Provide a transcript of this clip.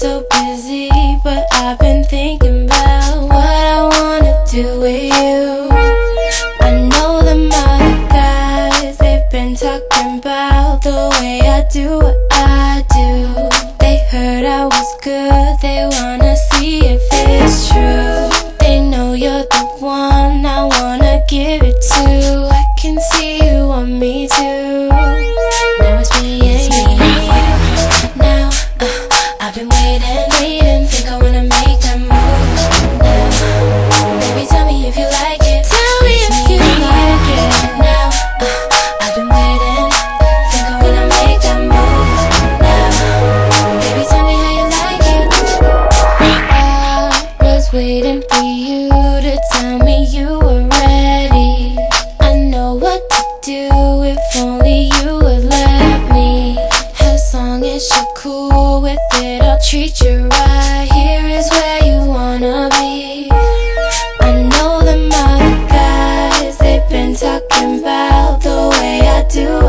so busy, but I've been thinking about what I wanna do with you. I know them other guys, they've been talking about the way I do what I do. They heard I was good, they wanna see if it's true. They know you're the one I wanna give it to. I can see you want me too. Now it's me and you. Now I've been waiting, think I wanna make that move now. Baby, tell me if you like it. Tell me if you like it. Now I've been waiting, think I wanna make that move now. Baby, tell me how you like it. I was waiting for you to tell me you were ready. I know what to do if only you would let me. As long as you're cool with it, I'll treat you right. Here is where you wanna be. I know them other guys, they've been talking about the way I do